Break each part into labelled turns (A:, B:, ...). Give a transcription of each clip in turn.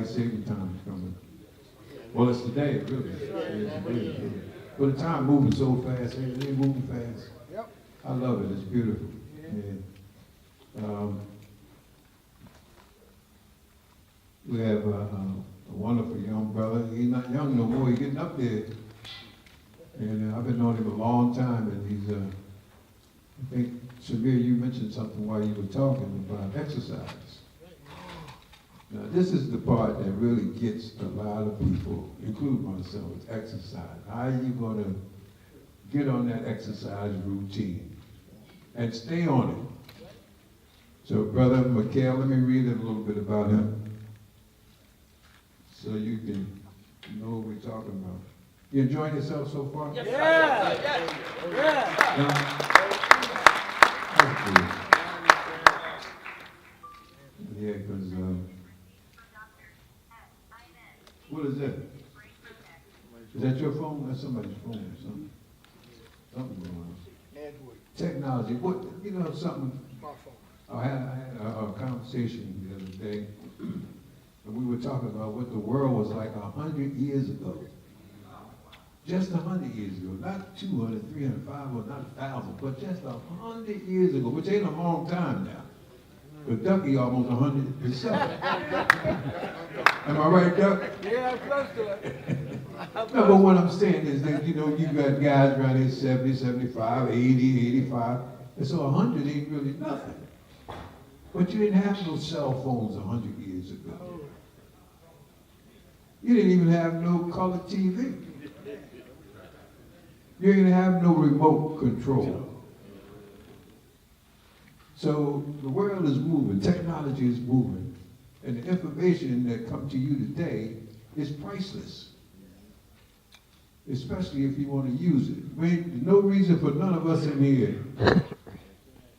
A: daylight saving time is coming. Well, it's today, really. It's today. But the time moving so fast, it ain't moving fast.
B: Yep.
A: I love it, it's beautiful. Yeah. We have a wonderful young brother. He's not young no more, he's getting up there. And I've been knowing him a long time, and he's, I think, Shabir, you mentioned something while you were talking about exercise. Now, this is the part that really gets a lot of people, including myself, is exercise. How are you going to get on that exercise routine and stay on it? So, Brother Mikail, let me read a little bit about him so you can know what we're talking about. You enjoying yourself so far?
B: Yes, yeah.
A: That's good. Yeah, because, what is that? Is that your phone? That's somebody's phone or something. Something going on. Technology. What, you know, something. I had a conversation the other day, and we were talking about what the world was like 100 years ago. Just 100 years ago. Not 200, 300, 500, not 1,000, but just 100 years ago, which ain't a long time now. But Ducky almost 107. Am I right, Duck?
B: Yeah, I'm close to it.
A: No, but what I'm saying is that, you know, you got guys around here 70, 75, 80, 85, and so 100 ain't really nothing. But you didn't have no cell phones 100 years ago. You didn't even have no color TV. You didn't have no remote control. So the world is moving, technology is moving, and the information that comes to you today is priceless, especially if you want to use it. There's no reason for none of us in here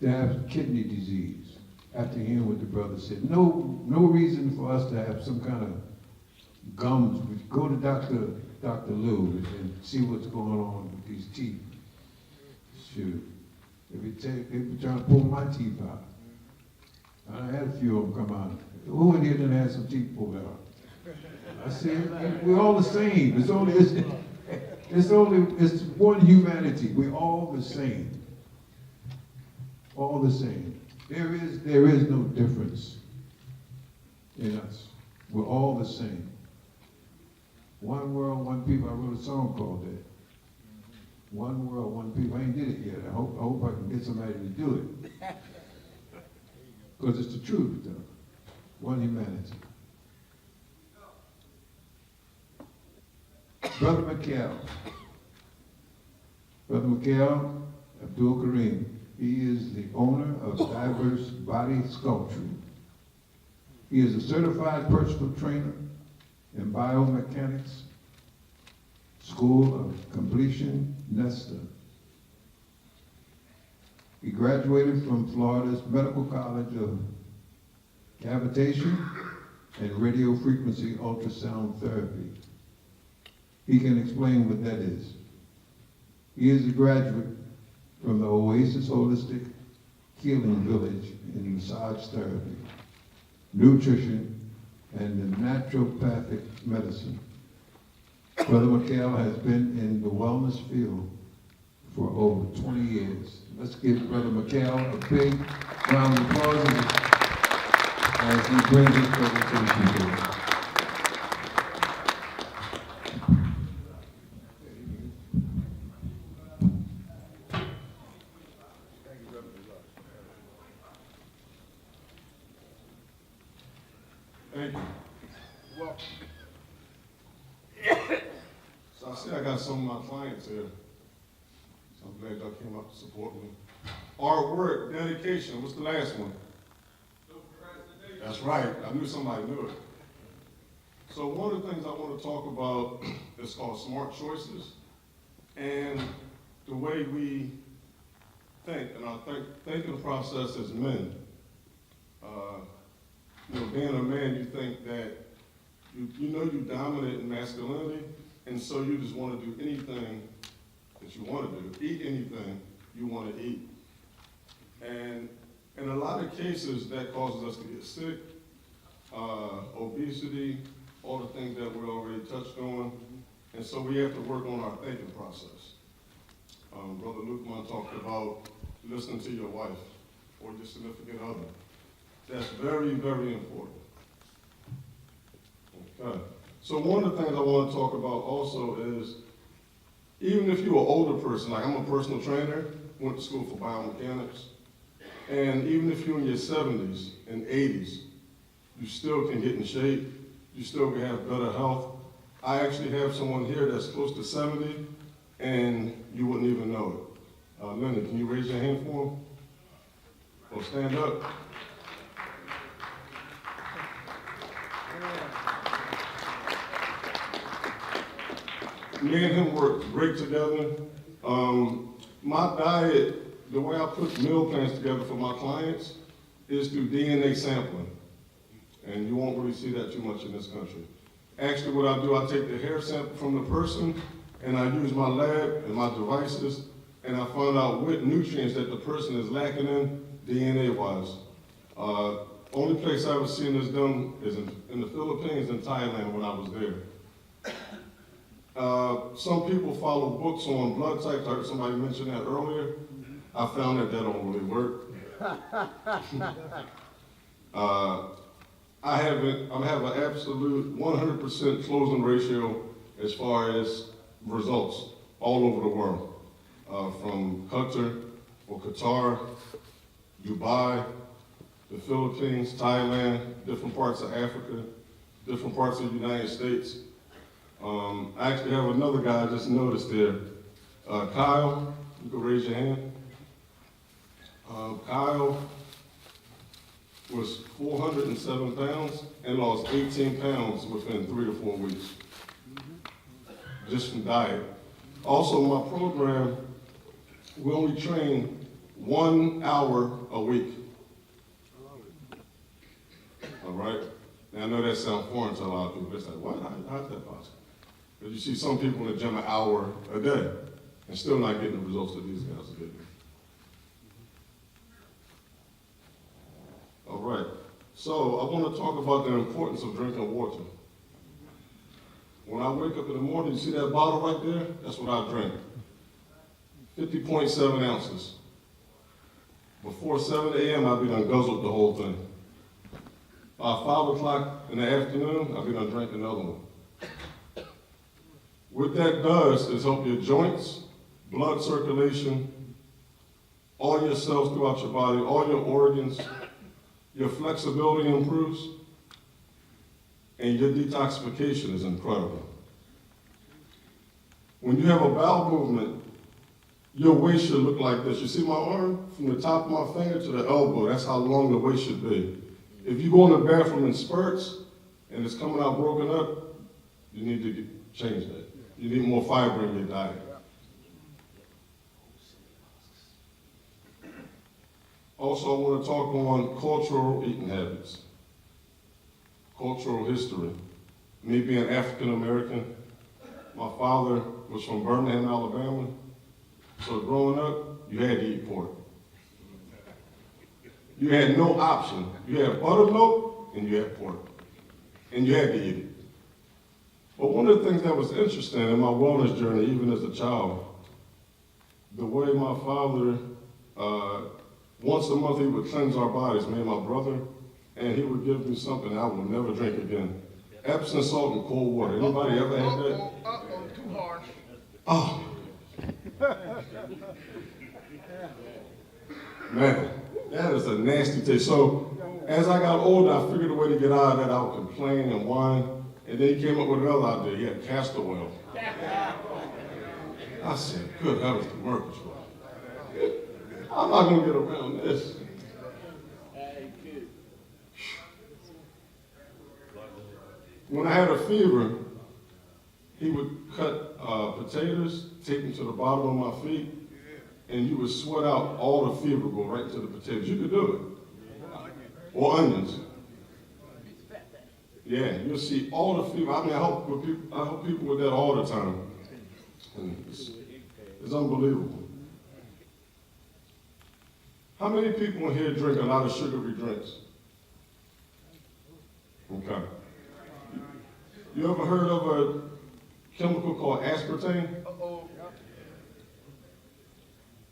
A: to have kidney disease, after hearing what the brother said. No reason for us to have some kind of gums. We go to Dr. Lou and see what's going on with these teeth. Shoot. They were trying to pull my teeth out. I had a few of them come out. Who in here done had some teeth pulled out? I said, we're all the same. It's one humanity. We're all the same. All the same. There is no difference in us. We're all the same. One world, one people. I wrote a song called that. One world, one people. I ain't did it yet. I hope I can get somebody to do it. Because it's the truth, though. One humanity. Brother Mikail. Brother Mikail Abdul Kareem. He is the owner of Diverse Body Sculpture. He is a certified personal trainer in biomechanics, School of Completion, Nesta. He graduated from Florida's Medical College of Cavitation and Radio Frequency Ultrasound Therapy. He can explain what that is. He is a graduate from the Oasis Holistic Healing Village in massage therapy, nutrition, and the naturopathic medicine. Brother Mikail has been in the wellness field for over 20 years. Let's give Brother Mikail a big round of applause as he brings his presentation to us.
C: Thank you. Well, so I see I got some of my clients here. So I'm glad y'all came up to support me. Artwork, dedication, what's the last one? That's right, I knew somebody knew it. So one of the things I want to talk about is called smart choices and the way we think, and our thinking process as men. You know, being a man, you think that you know you're dominant in masculinity, and so you just want to do anything that you want to do, eat anything you want to eat. And in a lot of cases, that causes us to get sick, obesity, all the things that we already touched on. And so we have to work on our thinking process. Brother Lukeman talked about listening to your wife or your significant other. That's very, very important. Okay. So one of the things I want to talk about also is, even if you're an older person, like I'm a personal trainer, went to school for biomechanics, and even if you're in your 70s and 80s, you still can get in shape, you still can have better health. I actually have someone here that's close to 70, and you wouldn't even know it. Linda, can you raise your hand for him? Or stand up. Me and him work great together. My diet, the way I put meal plans together for my clients is through DNA sampling. And you won't really see that too much in this country. Actually, what I do, I take the hair sample from the person, and I use my lab and my devices, and I find out what nutrients that the person is lacking in DNA-wise. Only place I ever seen this done is in the Philippines and Thailand when I was there. Some people follow books on blood types. I heard somebody mention that earlier. I found that don't really work. I have an absolute 100% closing ratio as far as results all over the world. From Qatar or Qatar, Dubai, the Philippines, Thailand, different parts of Africa, different parts of the United States. I actually have another guy I just noticed there. Kyle, you can raise your hand. Kyle was 407 pounds and lost 18 pounds within 3 to 4 weeks, just from diet. Also, my program, we only train 1 hour a week. All right? Now, I know that sounds foreign to a lot of people. It's like, what? How's that possible? But you see some people in the gym an hour a day and still not getting the results that these guys are getting. All right. So I want to talk about the importance of drinking water. When I wake up in the morning, you see that bottle right there? That's what I drink. 50.7 ounces. Before 7 a.m., I'll be done guzzled the whole thing. By 5 o'clock in the afternoon, I'll be done drinking another one. What that does is help your joints, blood circulation, all your cells throughout your body, all your organs, your flexibility improves, and your detoxification is incredible. When you have a bowel movement, your waist should look like this. You see my arm? From the top of my finger to the elbow, that's how long the waist should be. If you go in the bathroom in spurts and it's coming out broken up, you need to change that. You need more fiber in your diet. Also, I want to talk on cultural eating habits, cultural history. Me being African American, my father was from Birmingham, Alabama. So growing up, you had to eat pork. You had no option. You had buttermilk and you had pork. And you had to eat it. But one of the things that was interesting in my wellness journey, even as a child, the way my father, once a month he would cleanse our bodies, me and my brother, and he would give me something I would never drink again. Epsom salt and cold water. Anybody ever had that?
B: Too harsh.
C: Oh. Man, that is a nasty taste. So as I got older, I figured a way to get out of that. I would complain and whine. And then he came up with another idea. He had castor oil. I said, good heavens to Mercury. I'm not going to get around this. When I had a fever, he would cut potatoes, take them to the bottom of my feet, and you would sweat out all the fever, go right to the potatoes. You could do it. Or onions. Yeah, you'll see all the fever. I mean, I help people with that all the time. And it's unbelievable. How many people in here drink a lot of sugary drinks? Okay. You ever heard of a chemical called aspartame?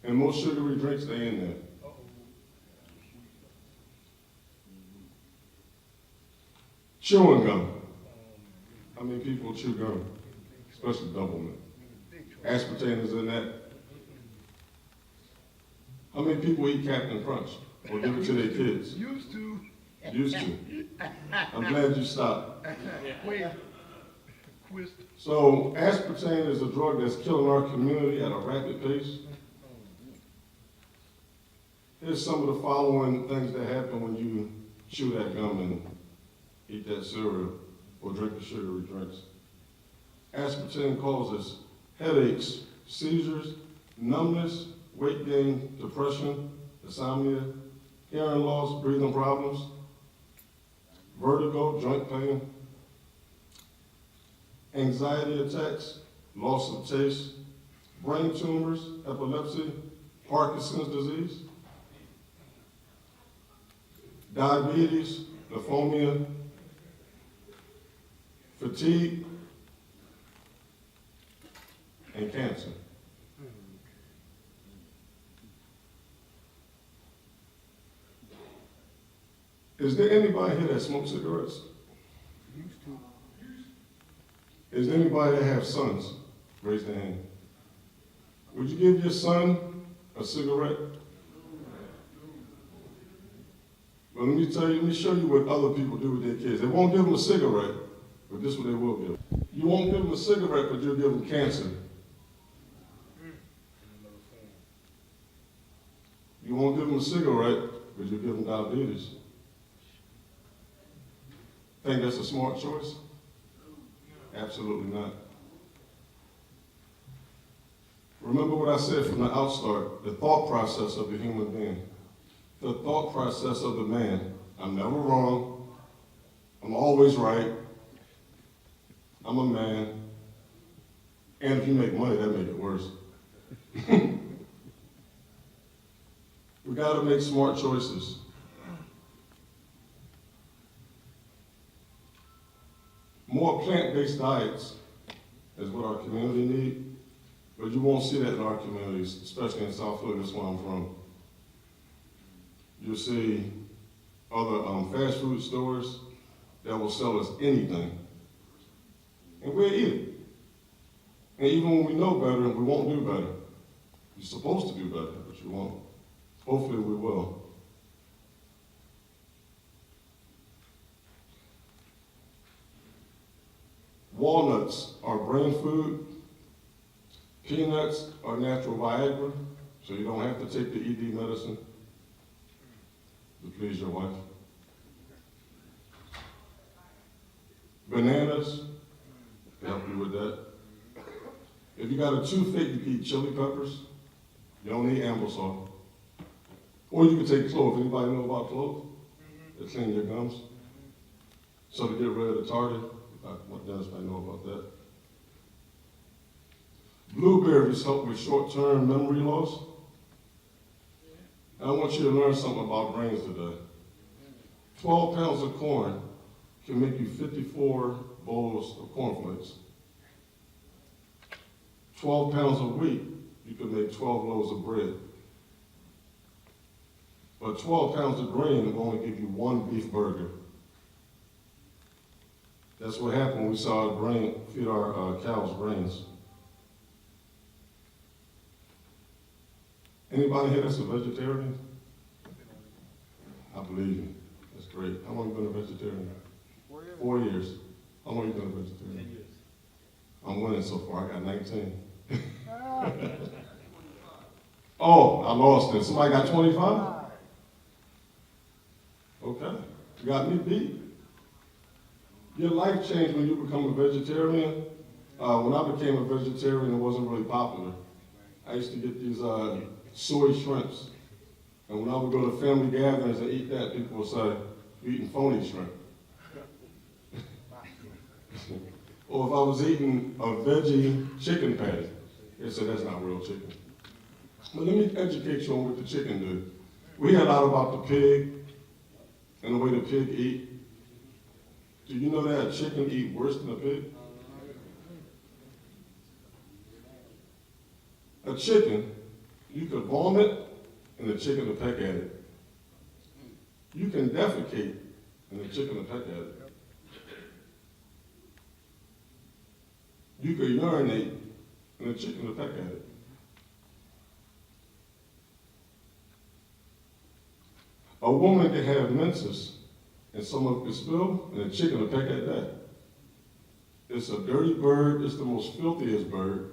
C: And most sugary drinks, they in there. Chewing gum. How many people chew gum? Especially double mint. Aspartame is in that. How many people eat Captain Crunch or give it to their kids?
B: Used to.
C: Used to. I'm glad you stopped. So aspartame is a drug that's killing our community at a rapid pace. Here's some of the following things that happen when you chew that gum and eat that cereal or drink the sugary drinks. Aspartame causes headaches, seizures, numbness, weight gain, depression, insomnia, hearing loss, breathing problems, vertigo, joint pain, anxiety attacks, loss of taste, brain tumors, epilepsy, Parkinson's disease, diabetes, lymphoma, fatigue, and cancer. Is there anybody here that smokes cigarettes? Is there anybody that have sons? Raise their hand. Would you give your son a cigarette? Well, let me show you what other people do with their kids. They won't give them a cigarette, but this is what they will give. You won't give them a cigarette, but you'll give them cancer. You won't give them a cigarette, but you'll give them diabetes. Think that's a smart choice? Absolutely not. Remember what I said from the outstart, the thought process of the human being. The thought process of the man. I'm never wrong. I'm always right. I'm a man. And if you make money, that makes it worse. We gotta make smart choices. More plant-based diets is what our community needs, but you won't see that in our communities, especially in South Florida, that's where I'm from. You'll see other fast food stores that will sell us anything, and we'll eat it. And even when we know better, we won't do better. You're supposed to do better, but you won't. Hopefully we will. Walnuts are brain food. Peanuts are natural Viagra, so you don't have to take the ED medicine to please your wife. Bananas, to help you with that. If you got a toothache, you can eat chili peppers. You don't need ambosol. Or you can take clove. Anybody know about clove? They clean your gums. So to get rid of the tartar, what Dennis might know about that. Blueberries help with short-term memory loss. I want you to learn something about brains today. 12 pounds of corn can make you 54 bowls of cornflakes. 12 pounds of wheat, you can make 12 loaves of bread. But 12 pounds of grain will only give you one beef burger. That's what happened when we saw our feed our cows grains. Anybody here that's a vegetarian? I believe you. That's great. How long have you been a vegetarian? 4 years. How long have you been a vegetarian? 10 years. I'm winning so far. I got 19. Oh, I lost it. Somebody got 25? Okay. You got me beat. Your life changed when you become a vegetarian. When I became a vegetarian, it wasn't really popular. I used to get these soy shrimps. And when I would go to family gatherings and eat that, people would say, "You're eating phony shrimp." Or if I was eating a veggie chicken patty, they said, "That's not real chicken." But let me educate you on what the chicken do. We hear a lot about the pig and the way the pig eat. Do you know that a chicken eat worse than a pig? A chicken, you could vomit and the chicken will peck at it. You can defecate and the chicken will peck at it. You could urinate and the chicken will peck at it. A woman can have menses and some of it could spill and the chicken will peck at that. It's a dirty bird. It's the most filthiest bird.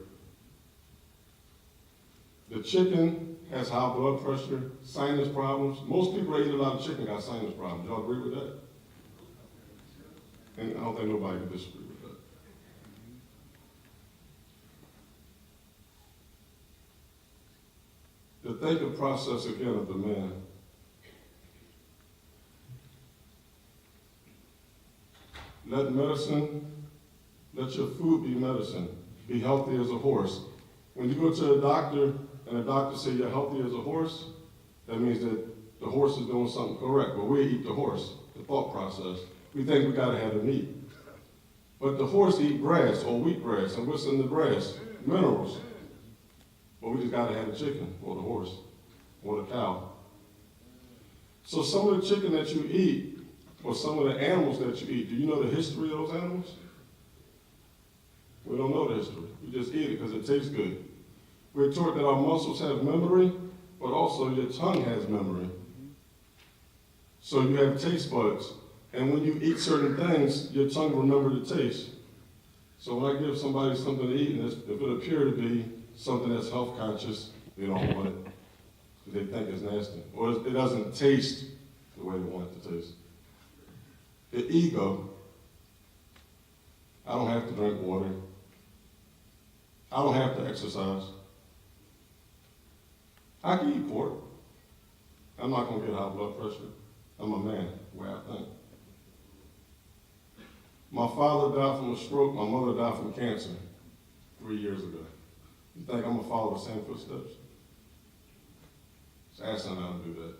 C: The chicken has high blood pressure, sinus problems. Most people that eat a lot of chicken got sinus problems. Y'all agree with that? And I don't think nobody can disagree with that. The thinking process again of the man. Let your food be medicine. Be healthy as a horse. When you go to a doctor and the doctor says you're healthy as a horse, that means that the horse is doing something correct. But we eat the horse, the thought process. We think we gotta have the meat. But the horse eat grass or wheatgrass, and what's in the grass? Minerals. But we just gotta have the chicken or the horse or the cow. So some of the chicken that you eat, or some of the animals that you eat, do you know the history of those animals? We don't know the history. We just eat it because it tastes good. We're taught that our muscles have memory, but also your tongue has memory. So you have taste buds. And when you eat certain things, your tongue remembers the taste. So when I give somebody something to eat, and if it appears to be something that's health conscious, they don't want it because they think it's nasty. Or it doesn't taste the way they want it to taste. The ego. I don't have to drink water. I don't have to exercise. I can eat pork. I'm not going to get high blood pressure. I'm a man, the way I think. My father died from a stroke. My mother died from cancer 3 years ago. You think I'm going to follow the same footsteps? It's asking how to do that.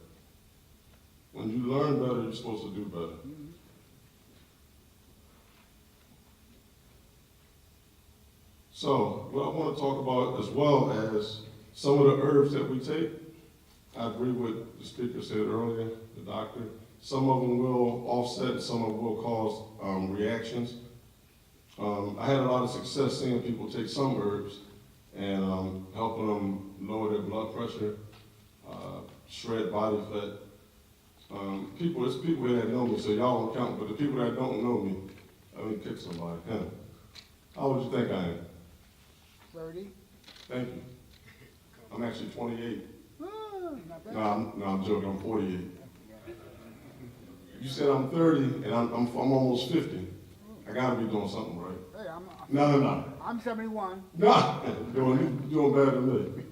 C: When you learn better, you're supposed to do better. So, what I want to talk about as well as some of the herbs that we take, I agree with the speaker said earlier, the doctor. Some of them will offset, some of them will cause reactions. I had a lot of success seeing people take some herbs and helping them lower their blood pressure, shred body fat. It's people that know me, so y'all don't count, but the people that don't know me, let me kick somebody. Him. How old do you think I am?
B: 30.
C: Thank you. I'm actually 28.
B: Not bad.
C: No, I'm joking. I'm 48. You said I'm 30, and I'm almost 50. I gotta be doing something right.
B: Hey,
C: No.
B: I'm 71.
C: No, you're doing better than me.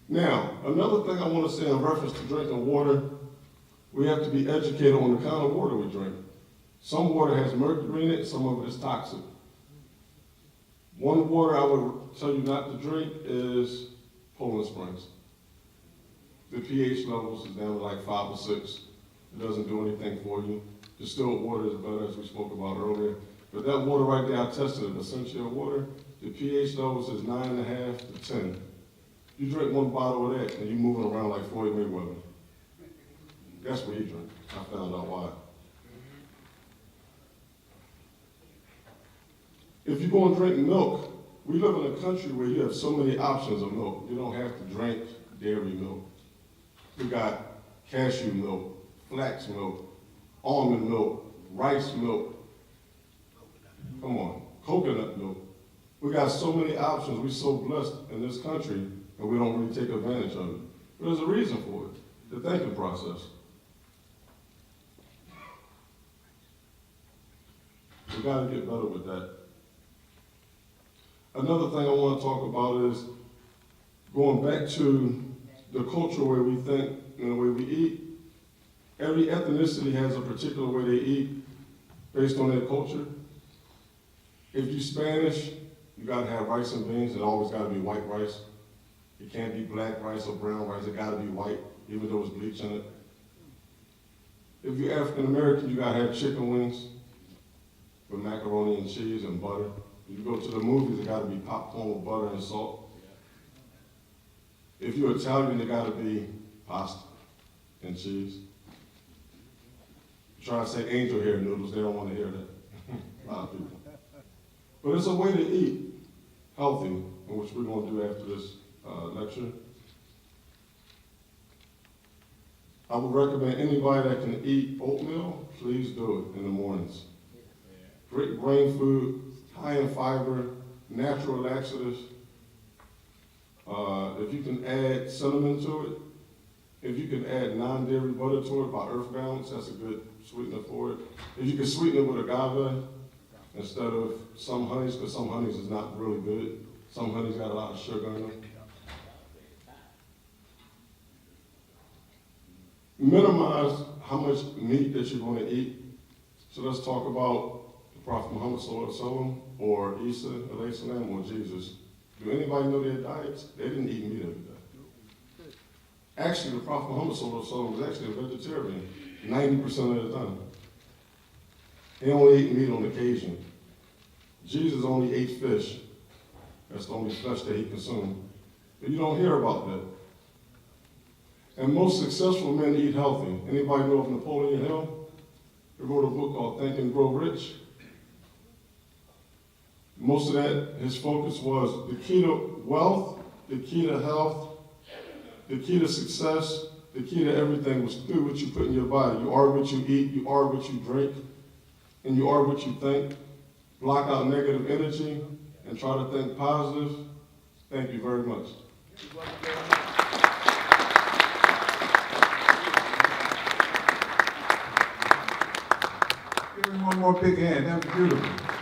C: Now, another thing I want to say in reference to drinking water, we have to be educated on the kind of water we drink. Some water has mercury in it, some of it is toxic. One water I would tell you not to drink is Poland Springs. The pH levels is down to like 5 or 6. It doesn't do anything for you. Distilled water is better, as we spoke about earlier. But that water right there, I tested it, essential water, the pH levels is 9.5 to 10. You drink one bottle of that and you're moving around like Floyd Mayweather. That's what he drank. I found out why. If you go and drink milk, we live in a country where you have so many options of milk. You don't have to drink dairy milk. We got cashew milk, flax milk, almond milk, rice milk. Come on, coconut milk. We got so many options. We're so blessed in this country, and we don't really take advantage of it. But there's a reason for it, the thinking process. We got to get better with that. Another thing I want to talk about is going back to the culture where we think and the way we eat. Every ethnicity has a particular way they eat based on their culture. If you're Spanish, you got to have rice and beans. It always got to be white rice. It can't be black rice or brown rice. It gotta be white, even though it's bleach in it. If you're African American, you gotta have chicken wings with macaroni and cheese and butter. If you go to the movies, it gotta be popcorn with butter and salt. If you're Italian, it gotta be pasta and cheese. Try to say angel hair noodles, they don't want to hear that. A lot of people. But it's a way to eat healthy, which we're going to do after this lecture. I would recommend anybody that can eat oatmeal, please do it in the mornings. Great brain food, high in fiber, natural laxatives. If you can add cinnamon to it, if you can add non-dairy butter to it by Earth Balance, that's a good sweetener for it. If you can sweeten it with agave instead of some honeys, because some honeys is not really good. Some honeys got a lot of sugar in them. Minimize how much meat that you're going to eat. So let's talk about the Prophet Muhammad SAW or Isa alayhi salam or Jesus. Do anybody know their diets? They didn't eat meat every day. Actually, the Prophet Muhammad SAW was actually a vegetarian 90% of the time. He only ate meat on occasion. Jesus only ate fish. That's the only flesh that he consumed. But you don't hear about that. And most successful men eat healthy. Anybody know of Napoleon Hill? He wrote a book called Think and Grow Rich. Most of that, his focus was the key to wealth, the key to health, the key to success, the key to everything was through what you put in your body. You are what you eat, you are what you drink, and you are what you think. Block out negative energy and try to think positive. Thank you very much.
A: Give him one more big hand. That was beautiful.